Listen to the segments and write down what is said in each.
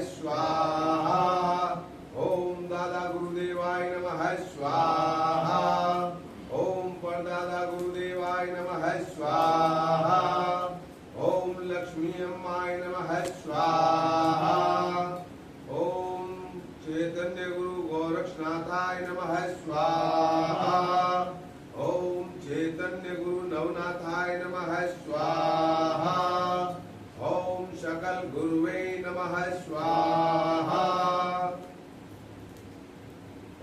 स्वाहा। ओम दादा गुरुदेवाय नमः स्वाहा। ओम परदादा गुरुदेवाय नमः स्वाहा। ओम लक्ष्मी अम्माय नमः स्वाहा। ओम चैतन्य गुरु गोरक्षनाथाय नमः स्वाहा। ओम चैतन्य गुरु नवनाथाय नमः स्वाहा। ओम सकल गुरुवे नमः स्वाहा।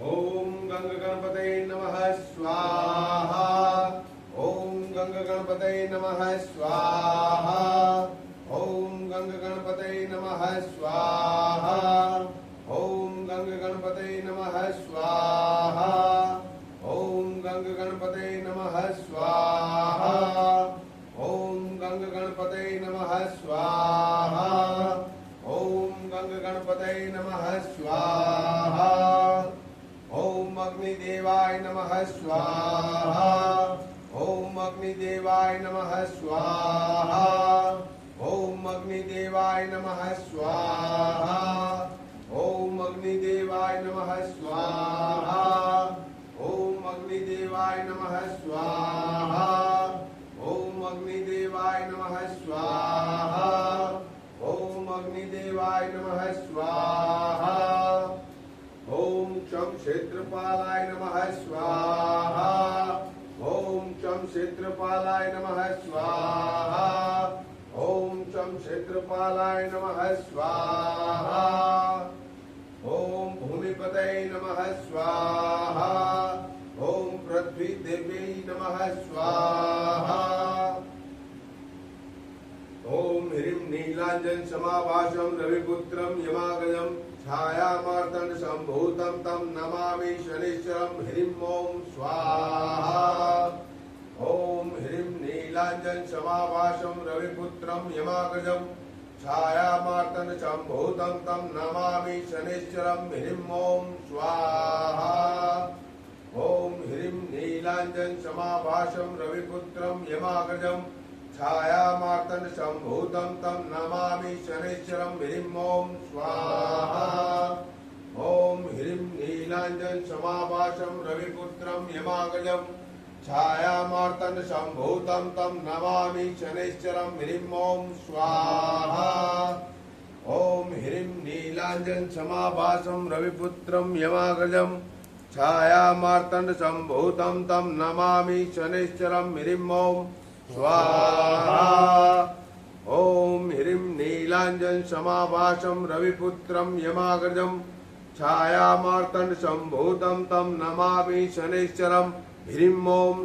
ओम गंग गणपतये नमः स्वाहा। ओम गंग गणपतये नमः स्वाहा। ओम गंग गणपतये नमः स्वाहा। ओम गंग गणपतये नमः स्वाहा। ओम गंग गणपतये नमः स्वाहा। ओम गंग गणपतये नमः स्वाहा। ओम गंग गणपतये नमः स्वाहा। ओम अग्निदेवाय नमः स्वाहा। ओम अग्निदेवाय नमः स्वाहा। ओम अग्निदेवाय नमः स्वाहा। ओम अग्निदेवाय नमः स्वाहा। ओम अग्निदेवाय नमः स्वाहा। ओम अग्निदेवाय नमः स्वाहा। ओम अग्निदेवाय नमः स्वाहा। ओम चम क्षेत्रपालाय नमः स्वाहा। ओम चम क्षेत्रपालाय नमः स्वाहा। ओम चम क्षेत्रपालाय नमः स्वाहा। ओम भूमिपतये नमः स्वाहा। ओम पृथ्वी देव्यै नमः स्वाहा। ओम ह्रीं नीलांजन समाभासं रविपुत्रं यमागजं छायामार्तंड संभूतं तं नमामि शनिश्चरं ह्रीं ओम स्वाहा। ओम ह्रीं नीलांजन समाभासं रविपुत्रं यमागजं छायामार्तंड संभूतं तं नमामि शनिश्चरं ह्रीं ओम स्वाहा। ओम ह्रीं नीलांजन समाभासं रविपुत्रं यमागजं छायामार्तंड संभूतं तं नमामि शनिश्चरं ह्रीं ओम स्वाहा। ओम ह्रीं नीलांजन समाभासं रविपुत्रं यमागजं छायामार्तंड संभूतं तं नमामि शनिश्चरं ह्रीं ओम स्वाहा। ओम ह्रीं नीलांजन समाभासं रविपुत्रं यमागजं छायामार्तंड संभूतं तं नमामि शनिश्चरं ह्रीं ओम स्वाहा। ओम ह्रीं नीलांजन समाभासं रविपुत्रं यमागजं छायामार्तंड संभूतं तं नमामि शनिश्चरं ह्रीं ओम